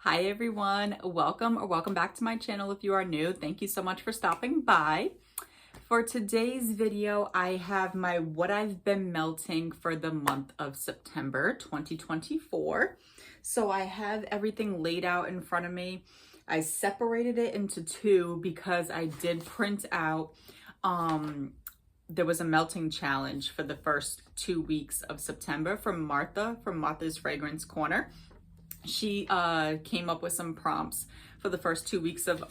Hi everyone, welcome or welcome back to my channel if you are new. Thank you so much for stopping by. For today's video, I have my what I've been melting for the month of September 2024. So I have everything laid out in front of me. I separated it into two because I did print out there was a melting challenge for the first 2 weeks of September from Martha from Martha's Fragrance Corner. She came up with some prompts for the first 2 weeks of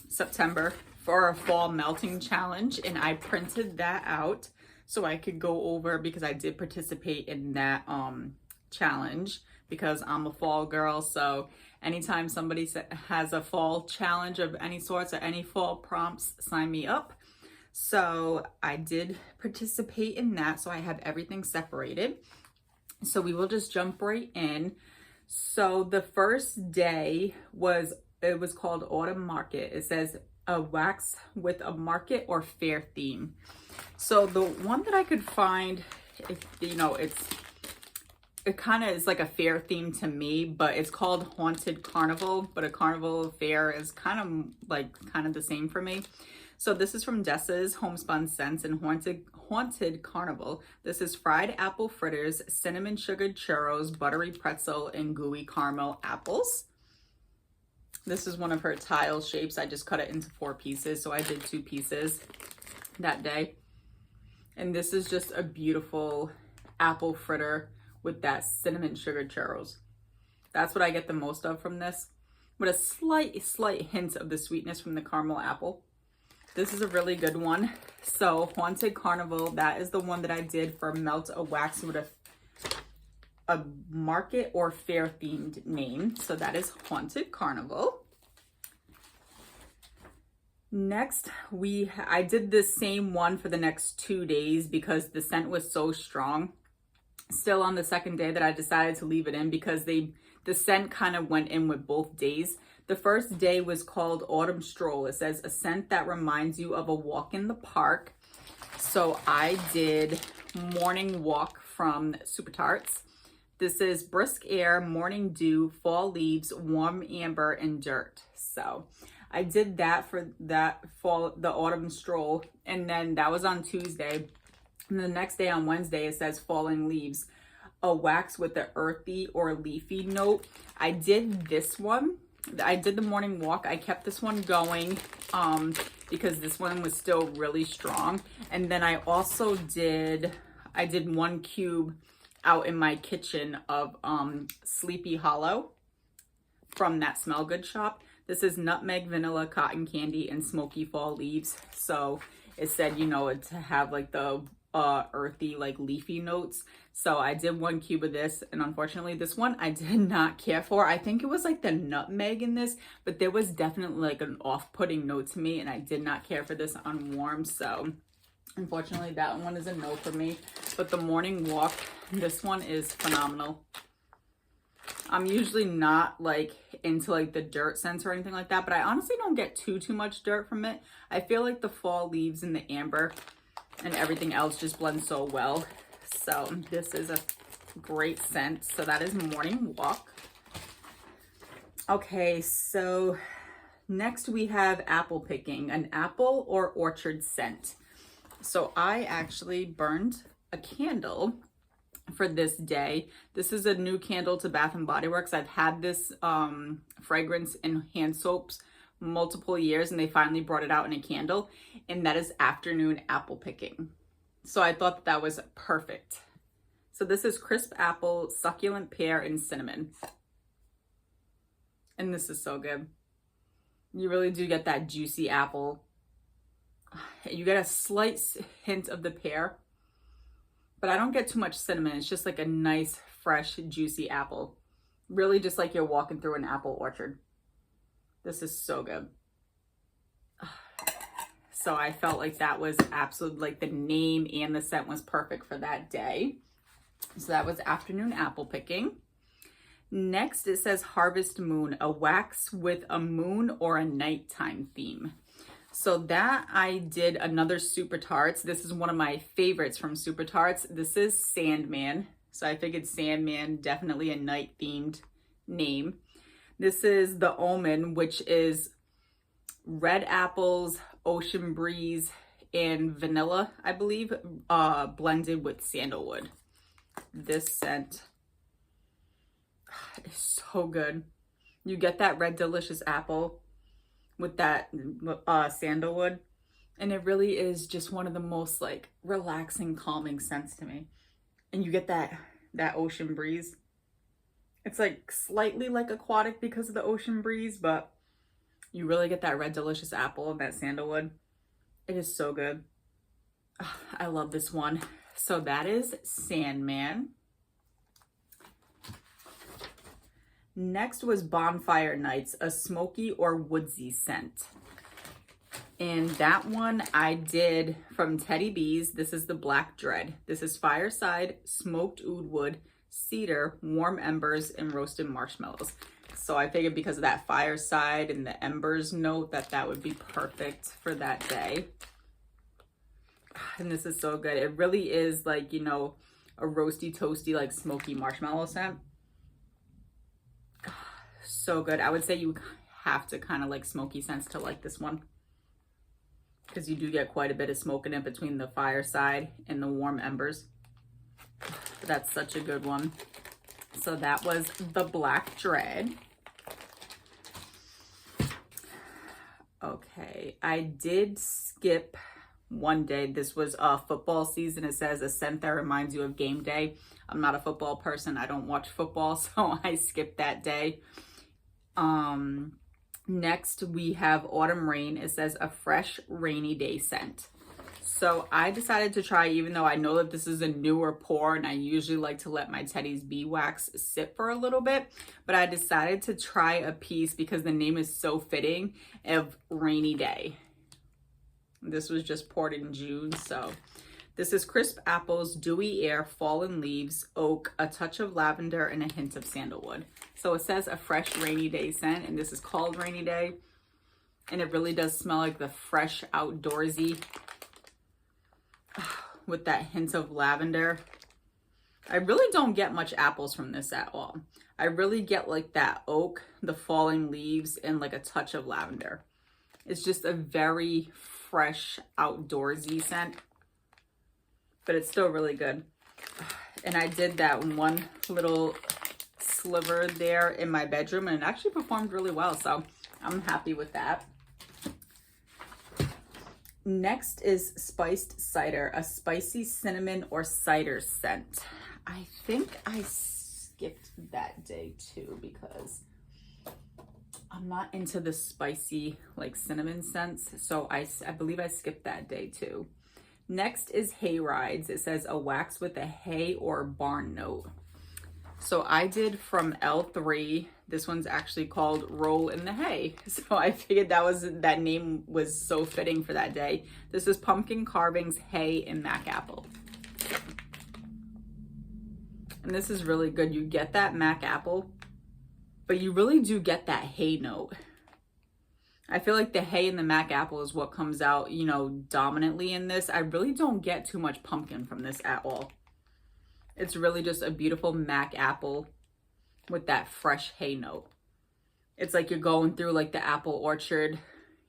September for a fall melting challenge, and I printed that out so I could go over because I did participate in that challenge because I'm a fall girl. So anytime somebody has a fall challenge of any sorts or any fall prompts, sign me up. So I did participate in that, so I have everything separated. So we will just jump right in. So the first day was called Autumn Market. It says a wax with a market or fair theme. So the one that I could find, it kind of is like a fair theme to me, but it's called Haunted Carnival, but a carnival fair is kind of the same for me. So this is from Dessa's Homespun Scents and Haunted Carnival. This is fried apple fritters, cinnamon sugared churros, buttery pretzel, and gooey caramel apples. This is one of her tile shapes. I just cut it into 4 pieces, so I did 2 pieces that day. And this is just a beautiful apple fritter with that cinnamon sugared churros. That's what I get the most of from this, with a slight hint of the sweetness from the caramel apple. This is a really good one. So Haunted Carnival, that is the one that I did for Melt a Wax with a market or fair themed name. So that is Haunted Carnival. Next, I did the same one for the next 2 days because the scent was so strong. Still on the second day that I decided to leave it in because the scent kind of went in with both days. The first day was called Autumn Stroll. It says a scent that reminds you of a walk in the park. So I did Morning Walk from Super Tarts. This is brisk air, morning dew, fall leaves, warm amber, and dirt. So I did that for the Autumn Stroll, and then that was on Tuesday. And the next day on Wednesday, it says falling leaves, a wax with the earthy or leafy note. I did this one. I did the morning walk. I kept this one going because this one was still really strong. And then I also did 1 cube out in my kitchen of Sleepy Hollow from that Smell Good shop. This is nutmeg, vanilla, cotton candy, and smoky fall leaves. So it said, to have like the earthy, like leafy notes. So I did 1 cube of this, and unfortunately this one I did not care for. I think it was like the nutmeg in this, but there was definitely like an off-putting note to me, and I did not care for this unwarmed. So unfortunately that one is a no for me. But the morning walk, this one is phenomenal. I'm usually not like into like the dirt scents or anything like that, but I honestly don't get too much dirt from it. I feel like the fall leaves and the amber and everything else just blends so well. So this is a great scent. So that is Morning Walk. Okay, so next we have apple picking, an apple or orchard scent. So I actually burned a candle for this day. This is a new candle to Bath and Body Works. I've had this fragrance in hand soaps multiple years, and they finally brought it out in a candle, and that is afternoon apple picking. So I thought that was perfect. So this is crisp apple, succulent pear, and cinnamon. And this is so good. You really do get that juicy apple. You get a slight hint of the pear, but I don't get too much cinnamon. It's just like a nice, fresh, juicy apple. Really just like you're walking through an apple orchard. This is so good. So I felt like that was absolutely, like the name and the scent was perfect for that day. So that was afternoon apple picking. Next, it says Harvest Moon, a wax with a moon or a nighttime theme. So that I did another Super Tarts. This is one of my favorites from Super Tarts. This is Sandman. So I figured Sandman, definitely a night themed name. This is the Omen, which is red apples, ocean breeze, and vanilla, I believe, blended with sandalwood. This scent is so good. You get that red delicious apple with that sandalwood, and it really is just one of the most like relaxing, calming scents to me. And you get that ocean breeze. It's like slightly like aquatic because of the ocean breeze, but you really get that red delicious apple and that sandalwood. It is so good. I love this one. So that is Sandman. Next was Bonfire Nights, a smoky or woodsy scent. And that one I did from Teddy Bees. This is the Black Dread. This is fireside, smoked oud wood, cedar, warm embers, and roasted marshmallows. So I figured because of that fireside and the embers note that would be perfect for that day. And this is so good. It really is like, you know, a roasty, toasty, like smoky marshmallow scent. So good. I would say you have to kind of like smoky scents to like this one, because you do get quite a bit of smoke in it between the fireside and the warm embers. But that's such a good one. So that was the Black Dread. Okay, I did skip one day. This was football season. It says a scent that reminds you of game day. I'm not a football person. I don't watch football, so I skipped that day. Next we have Autumn Rain. It says a fresh rainy day scent. So I decided to try, even though I know that this is a newer pour and I usually like to let my Teddy's Bee Wax sit for a little bit, but I decided to try a piece because the name is so fitting of Rainy Day. This was just poured in June. So this is crisp apples, dewy air, fallen leaves, oak, a touch of lavender, and a hint of sandalwood. So it says a fresh rainy day scent, and this is called Rainy Day. And it really does smell like the fresh outdoorsy with that hint of lavender. I really don't get much apples from this at all. I really get like that oak, the falling leaves, and like a touch of lavender. It's just a very fresh outdoorsy scent, but it's still really good. And I did that one little sliver there in my bedroom and it actually performed really well, so I'm happy with that. Next is Spiced Cider, a spicy cinnamon or cider scent. I think I skipped that day too because I'm not into the spicy like cinnamon scents, so I believe I skipped that day too. Next is Hay Rides. It says a wax with a hay or barn note. So I did from L3. This one's actually called Roll in the Hay. So I figured that name was so fitting for that day. This is pumpkin carvings, hay, and mac apple. And this is really good. You get that mac apple, but you really do get that hay note. I feel like the hay and the mac apple is what comes out, you know, dominantly in this. I really don't get too much pumpkin from this at all. It's really just a beautiful mac apple with that fresh hay note. It's like you're going through like the apple orchard,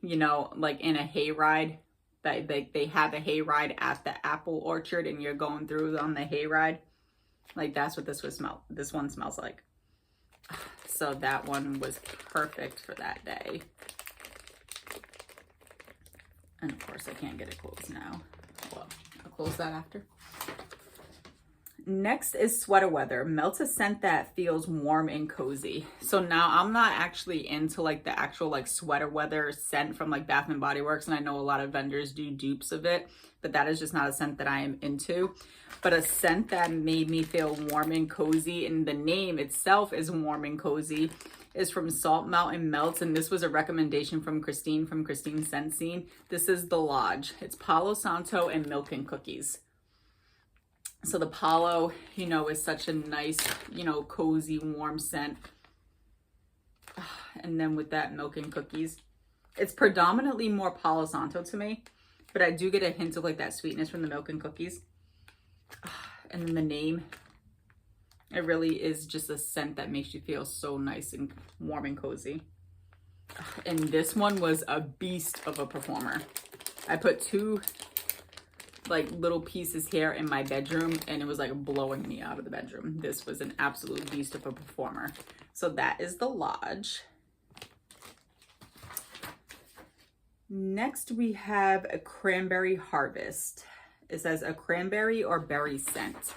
you know, like in a hayride. They have a hayride at the apple orchard and you're going through on the hayride. Like that's what this one smells like. So that one was perfect for that day. And of course I can't get it closed now. Well, I'll close that after. Next is Sweater Weather. Melts a scent that feels warm and cozy. So now I'm not actually into like the actual like Sweater Weather scent from like Bath and Body Works, and I know a lot of vendors do dupes of it, but that is just not a scent that I am into. But a scent that made me feel warm and cozy, and the name itself is warm and cozy, is from Salt Mountain Melts, and this was a recommendation from Christine Scent Scene. This is The Lodge. It's Palo Santo and milk and cookies. So the Palo, you know, is such a nice, you know, cozy, warm scent. And then with that milk and cookies, it's predominantly more Palo Santo to me, but I do get a hint of like that sweetness from the milk and cookies. And then the name It really is just a scent that makes you feel so nice and warm and cozy. And this one was a beast of a performer. I put 2 like little pieces here in my bedroom and it was like blowing me out of the bedroom. This was an absolute beast of a performer. So that is the Lodge. Next we have a Cranberry Harvest. It says a cranberry or berry scent.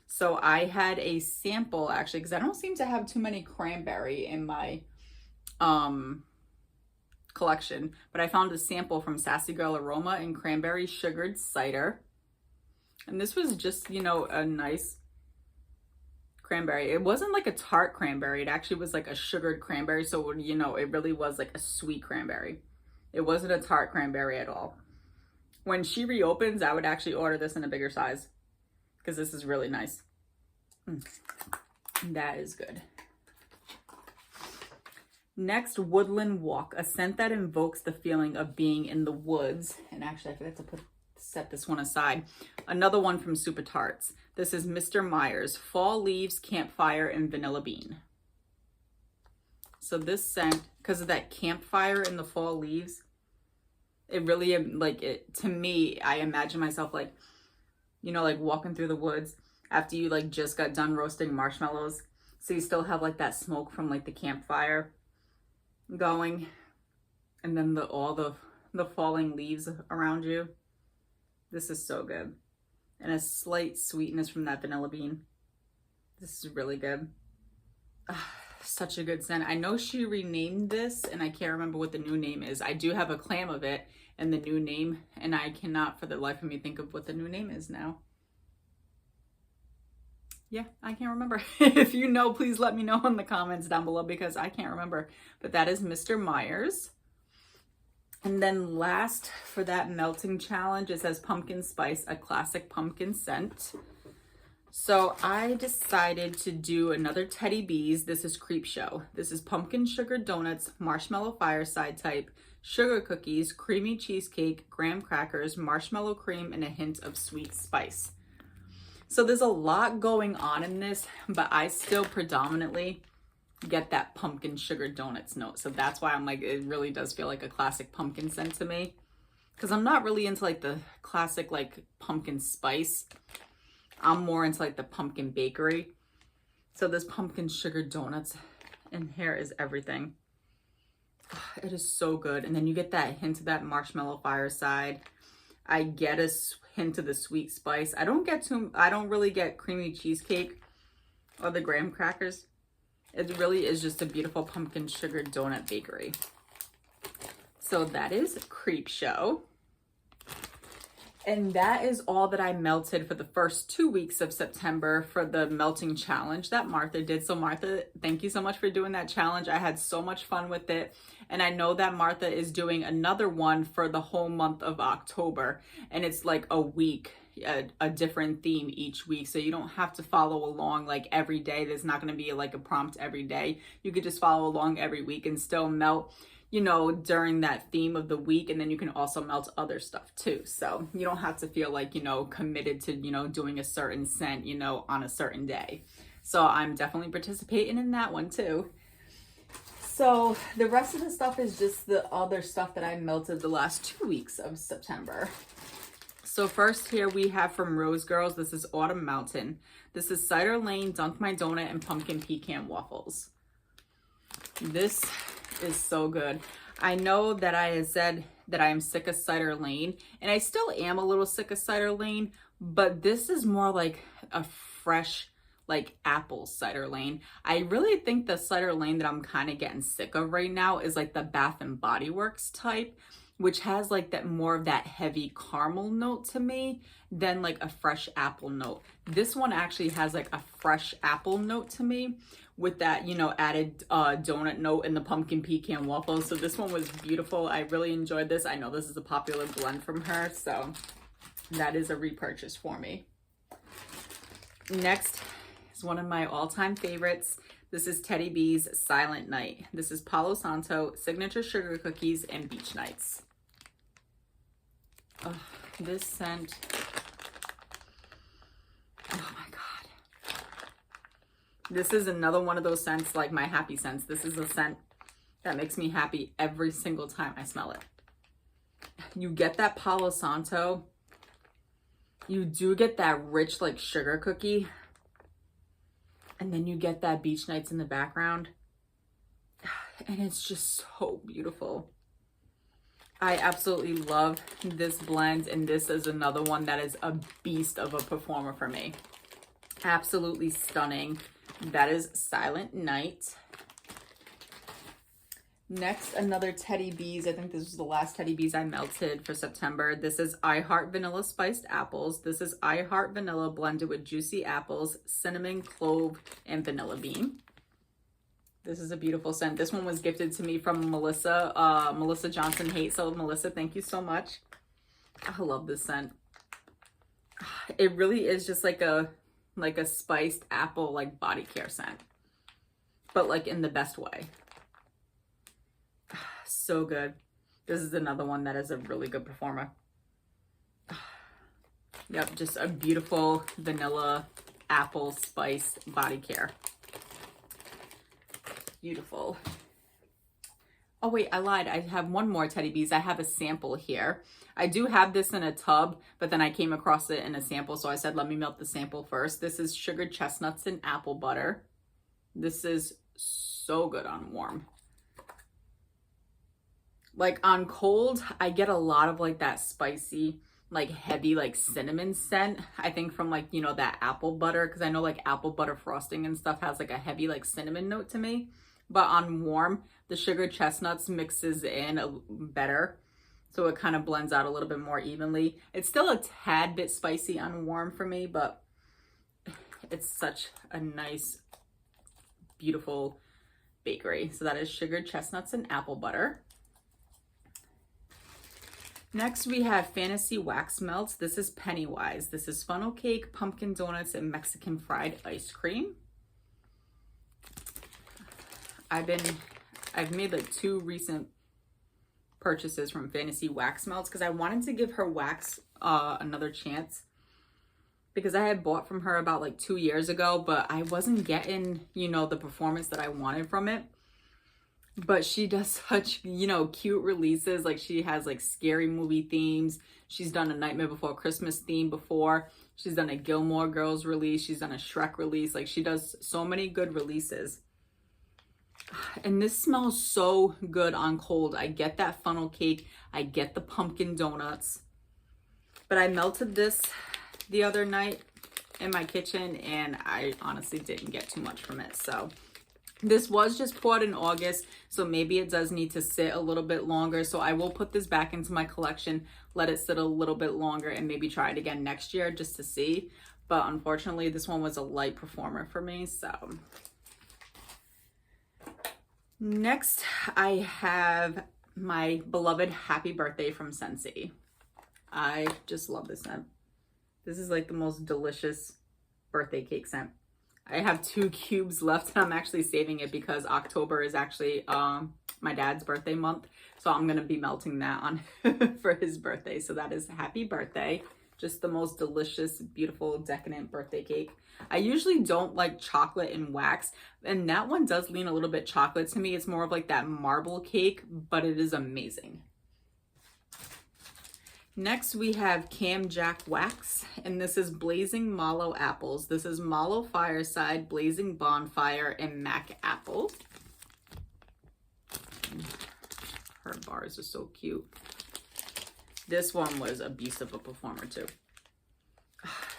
So I had a sample actually, because I don't seem to have too many cranberry in my collection, but I found a sample from Sassy Girl Aroma in cranberry sugared cider. And this was just, you know, a nice cranberry. It wasn't like a tart cranberry. It actually was like a sugared cranberry. So, you know, it really was like a sweet cranberry. It wasn't a tart cranberry at all. When she reopens, I would actually order this in a bigger size because this is really nice. That is good. Next, Woodland Walk, a scent that invokes the feeling of being in the woods. And actually, I forgot to set this one aside. Another one from Super Tarts. This is Mr. Myers, Fall Leaves, Campfire, and Vanilla Bean. So this scent, because of that campfire in the fall leaves, it really, like, it to me, I imagine myself like, you know, like walking through the woods after you like just got done roasting marshmallows. So you still have like that smoke from like the campfire going, and then all the falling leaves around you. This is so good. And a slight sweetness from that vanilla bean. This is really good. Such a good scent. I know she renamed this and I can't remember what the new name is. I do have a clam of it and the new name, and I cannot for the life of me think of what the new name is now. Yeah, I can't remember. If you know, please let me know in the comments down below because I can't remember. But that is Mr. Myers. And then last for that melting challenge, it says Pumpkin Spice, a classic pumpkin scent. So I decided to do another Teddy B's. This is Creep Show. This is pumpkin sugar donuts, marshmallow fireside type, sugar cookies, creamy cheesecake, graham crackers, marshmallow cream, and a hint of sweet spice. So there's a lot going on in this, but I still predominantly get that pumpkin sugar donuts note. So that's why I'm like, it really does feel like a classic pumpkin scent to me. Because I'm not really into like the classic like pumpkin spice. I'm more into like the pumpkin bakery. So this pumpkin sugar donuts, and here is everything. It is so good. And then you get that hint of that marshmallow fireside. I get a hint of the sweet spice. I don't really get creamy cheesecake or the graham crackers. It really is just a beautiful pumpkin sugar donut bakery. So that is Creep Show. And that is all that I melted for the first 2 weeks of September for the melting challenge that Martha did. So Martha, thank you so much for doing that challenge. I had so much fun with it. And I know that Martha is doing another one for the whole month of October. And it's like a week, a different theme each week. So you don't have to follow along like every day. There's not going to be like a prompt every day. You could just follow along every week and still melt, you know, during that theme of the week. And then you can also melt other stuff too. So you don't have to feel like, you know, committed to, you know, doing a certain scent, you know, on a certain day. So I'm definitely participating in that one too. So the rest of the stuff is just the other stuff that I melted the last 2 weeks of September. So first here we have from Rose Girls, this is Autumn Mountain. This is Cider Lane, Dunk My Donut, and Pumpkin Pecan Waffles. This is so good. I know that I had said that I am sick of Cider Lane, and I still am a little sick of Cider Lane, but this is more like a fresh, like apple Cider Lane. I really think the Cider Lane that I'm kind of getting sick of right now is like the Bath and Body Works type, which has like that more of that heavy caramel note to me than like a fresh apple note. This one actually has like a fresh apple note to me with that, you know, added donut note and the pumpkin pecan waffles. So this one was beautiful. I really enjoyed this. I know this is a popular blend from her, so that is a repurchase for me. Next is one of my all-time favorites. This is Teddy B's Silent Night. This is Palo Santo, Signature Sugar Cookies, and Beach Nights. Oh, this scent. Oh my God. This is another one of those scents, like my happy scents. This is a scent that makes me happy every single time I smell it. You get that Palo Santo. You do get that rich, like, sugar cookie. And then you get that Beach Nights in the background. And it's just so beautiful. I absolutely love this blend, and this is another one that is a beast of a performer for me. Absolutely stunning. That is Silent Night. Next, another Teddy Bees. I think this was the last Teddy Bees I melted for September. This is I Heart Vanilla Spiced Apples. This is I Heart Vanilla blended with juicy apples, cinnamon, clove, and vanilla bean. This is a beautiful scent. This one was gifted to me from Melissa, Melissa Johnson Hate. So Melissa, thank you so much. I love this scent. It really is just like a spiced apple, like, body care scent, but like in the best way. So good. This is another one that is a really good performer. Yep, just a beautiful vanilla apple spiced body care. Beautiful. Oh wait, I lied. I have one more Teddy Bees. I have a sample here. I do have this in a tub, but then I came across it in a sample, so I said, let me melt the sample first. This is sugared chestnuts and apple butter. This is so good on warm. Like, on cold, I get a lot of, like, that spicy, like, heavy, like, cinnamon scent. I think from, like, you know, that apple butter, because I know, like, apple butter frosting and stuff has, like, a heavy, like, cinnamon note to me. But on warm, the sugared chestnuts mixes in better, so it kind of blends out a little bit more evenly. It's still a tad bit spicy on warm for me, but it's such a nice, beautiful bakery. So that is sugared chestnuts and apple butter. Next, we have Fantasy Wax Melts. This is Pennywise. This is funnel cake, pumpkin donuts, and Mexican fried ice cream. I've made like 2 recent purchases from Fantasy Wax Melts because I wanted to give her wax another chance, because I had bought from her about like 2 years ago, but I wasn't getting, you know, the performance that I wanted from it. But she does such, you know, cute releases. Like, she has like scary movie themes. She's done a Nightmare Before Christmas theme before. She's done a Gilmore Girls release. She's done a Shrek release. Like, she does so many good releases. And this smells so good on cold. I get that funnel cake. I get the pumpkin donuts. But I melted this the other night in my kitchen, and I honestly didn't get too much from it. So this was just poured in August, so maybe it does need to sit a little bit longer. So I will put this back into my collection, let it sit a little bit longer, and maybe try it again next year just to see. But unfortunately, this one was a light performer for me. So next, I have my beloved Happy Birthday from Scentsy. I just love this scent. This is like the most delicious birthday cake scent. I have 2 cubes left, and I'm actually saving it because October is actually my dad's birthday month. So I'm going to be melting that on for his birthday. So that is Happy Birthday. Just the most delicious, beautiful, decadent birthday cake. I usually don't like chocolate and wax, and that one does lean a little bit chocolate to me. It's more of like that marble cake, but it is amazing. Next, we have Cam Jack Wax, and this is Blazing Mallow Apples. This is Mallow Fireside, Blazing Bonfire, and Mac Apple. Her bars are so cute. This one was a beast of a performer too.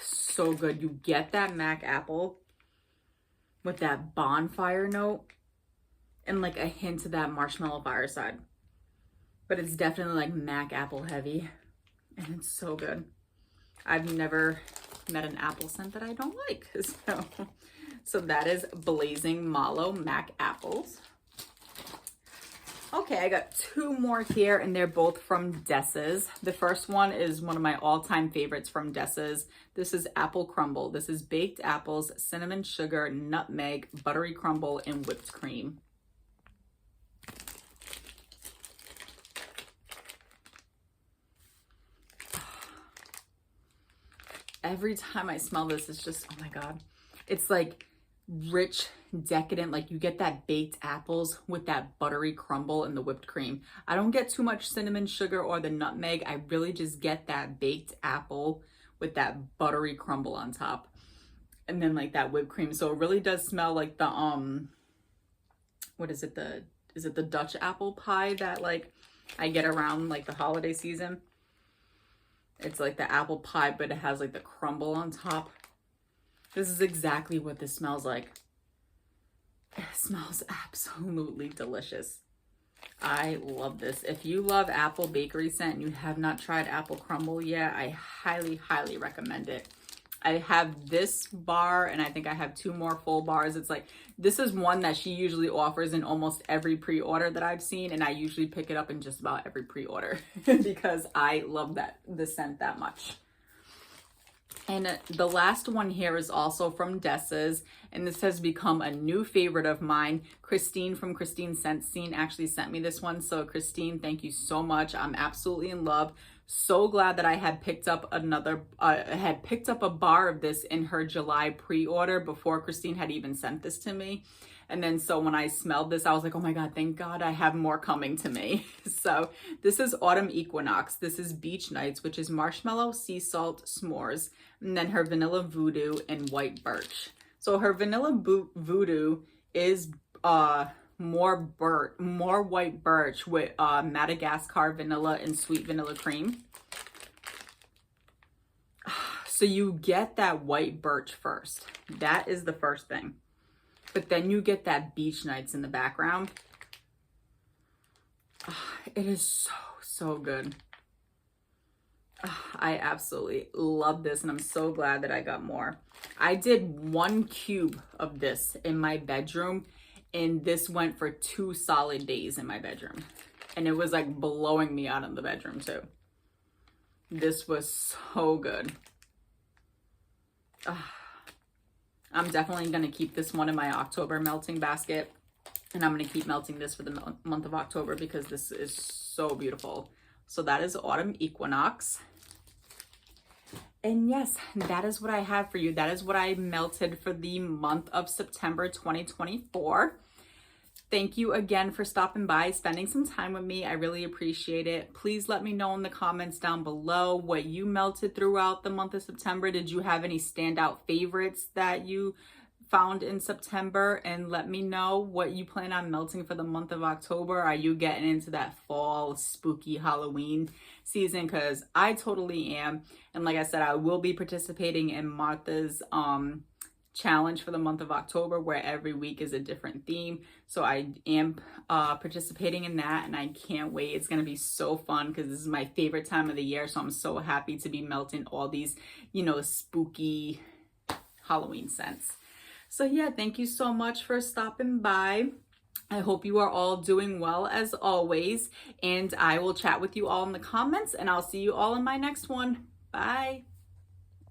So good. You get that Mac Apple with that bonfire note and like a hint of that Marshmallow Fireside. But it's definitely like Mac Apple heavy. And it's so good. I've never met an apple scent that I don't like. So that is Blazing Mallow Mac Apples. Okay, I got 2 more here, and they're both from Dessa's. The first one is one of my all-time favorites from Dessa's. This is Apple Crumble. This is baked apples, cinnamon sugar, nutmeg, buttery crumble, and whipped cream. Every time I smell this, it's just, oh my God. It's like rich, decadent, like you get that baked apples with that buttery crumble and the whipped cream. I don't get too much cinnamon sugar or the nutmeg. I really just get that baked apple with that buttery crumble on top. And then like that whipped cream. So it really does smell like the what is it, the Dutch apple pie that like I get around like the holiday season? It's like the apple pie, but it has like the crumble on top. This is exactly what this smells like. It smells absolutely delicious. I love this. If you love apple bakery scent and you have not tried apple crumble yet, I highly, highly recommend it. I have this bar and I think I have 2 more full bars. It's like, this is one that she usually offers in almost every pre-order that I've seen, and I usually pick it up in just about every pre-order because I love the scent that much. And the last one here is also from Dessa's, and this has become a new favorite of mine. Christine from Christine Scent Scene actually sent me this one. So Christine, thank you so much. I'm absolutely in love. So glad that I had picked up a bar of this in her July pre-order before Christine had even sent this to me. And then so when I smelled this, I was like, oh my God, thank God I have more coming to me. So this is Autumn Equinox. This is Beach Nights, which is marshmallow, sea salt, s'mores, and then her vanilla voodoo and white birch. So her vanilla voodoo is more white birch with Madagascar vanilla and sweet vanilla cream. So you get that white birch first. That is the first thing. But then you get that Beach Nights in the background. It is so, so good. I absolutely love this, and I'm so glad that I got more. I did 1 cube of this in my bedroom, and this went for 2 solid days in my bedroom. And it was like blowing me out in the bedroom too. This was so good. I'm definitely going to keep this one in my October melting basket. And I'm going to keep melting this for the month of October because this is so beautiful. So that is Autumn Equinox. And yes, that is what I have for you. That is what I melted for the month of September 2024. Thank you again for stopping by, spending some time with me. I really appreciate it. Please let me know in the comments down below what you melted throughout the month of September. Did you have any standout favorites that you found in September? And let me know what you plan on melting for the month of October. Are you getting into that fall spooky Halloween season? Because I totally am. And like I said, I will be participating in Martha's challenge for the month of October, where every week is a different theme. So I am participating in that, and I can't wait. It's going to be so fun because this is my favorite time of the year. So I'm so happy to be melting all these, spooky Halloween scents. So yeah, thank you so much for stopping by. I hope you are all doing well as always, and I will chat with you all in the comments, and I'll see you all in my next one. Bye.